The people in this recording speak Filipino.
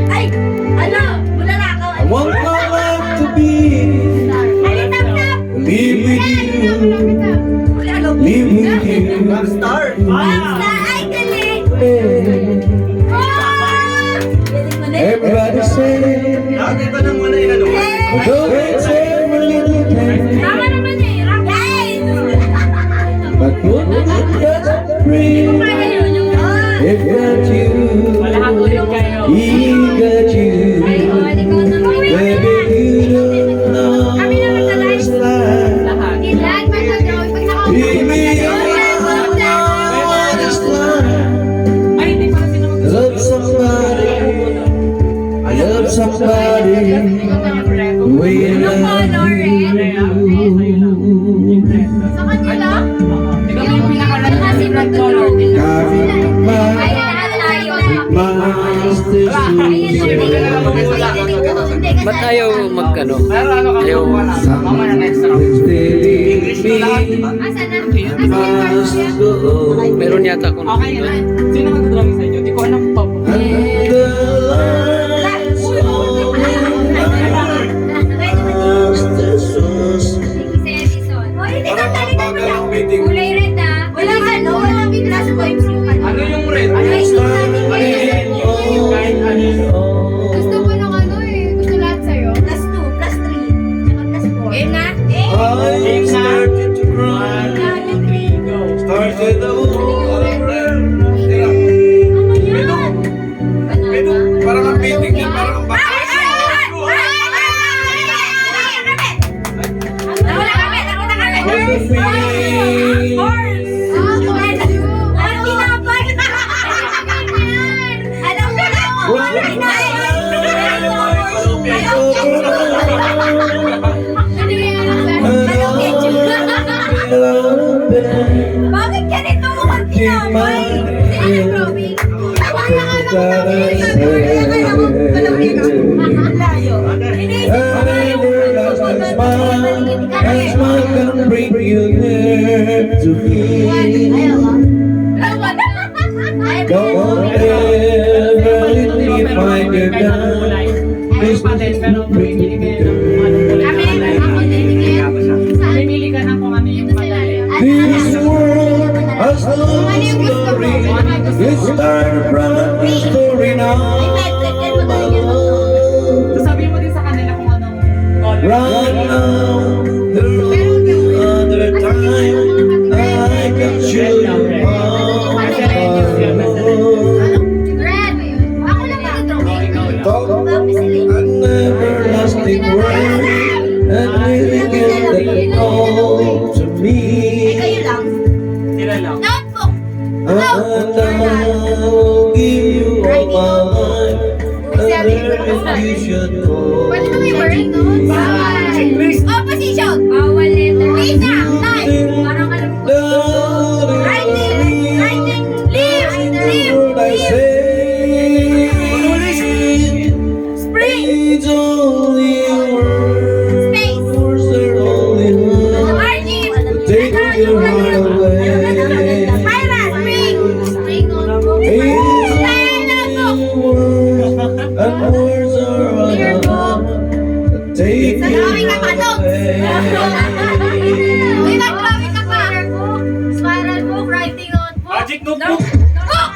Ay, ano? Bulalakaw. I want my life to be live with you, live with you. Rockstar. Ay, galing. Everybody say, Lagi ba nang wala yung ano? although it's every little thing, Tama naman eh. but what just bring, it got you, he got you, baby, you don't know this life. Baby, you don't know this life. Love somebody, love somebody, the way you love you. Sa kanila? Ikaw yung Kasi mag-draw. Ba't ayaw mag-ano? Ayaw English na lahat, di ba? meron yata kung Okay na. Sino mag-drawing sa inyo? Di ko alam pa po. Kulay red ah. Walang ano, walang plus points yung ano. Ano yung red? Kahit ano. Gusto ko ng ano eh. Gusto lahat sa'yo. Plus 2, plus 3, saka plus 4. Game na? I started to cry, 1, 2, 3, go. started over. Ano yan? Ito, parang ang painting niya, parang ang bata. Bakit ganito mo mag-tinapay? Sino drawing? Wala ka lang layo. And smile can bring you near to me. Don't ever let me find you down. Please bring me Pimili ka na kung ano yung madali. This world has no story. It's time from the story now. So sabihin mo din sa kanila kung anong color. Right now, the other time I can show you how. An everlasting word and really get that call to me. Sila lang. And I'll give you all my life. And there you should go. Pwede ba may word? Bawal. Opposition. Bawal letter. Wait na. Time. Parang alam ko. Writing. Leave. I say, Spring. it's only a word. Space. Words are only words. Margin. Take your heart away. Spiral. Spring. Notebook. It's Spiral notebook. words, and words are all Yearbook. take Sa drawing ka pa, Dog. away. Uy, nag-drawing ka pa. Spiral book. Writing notebook. Magic notebook. Book.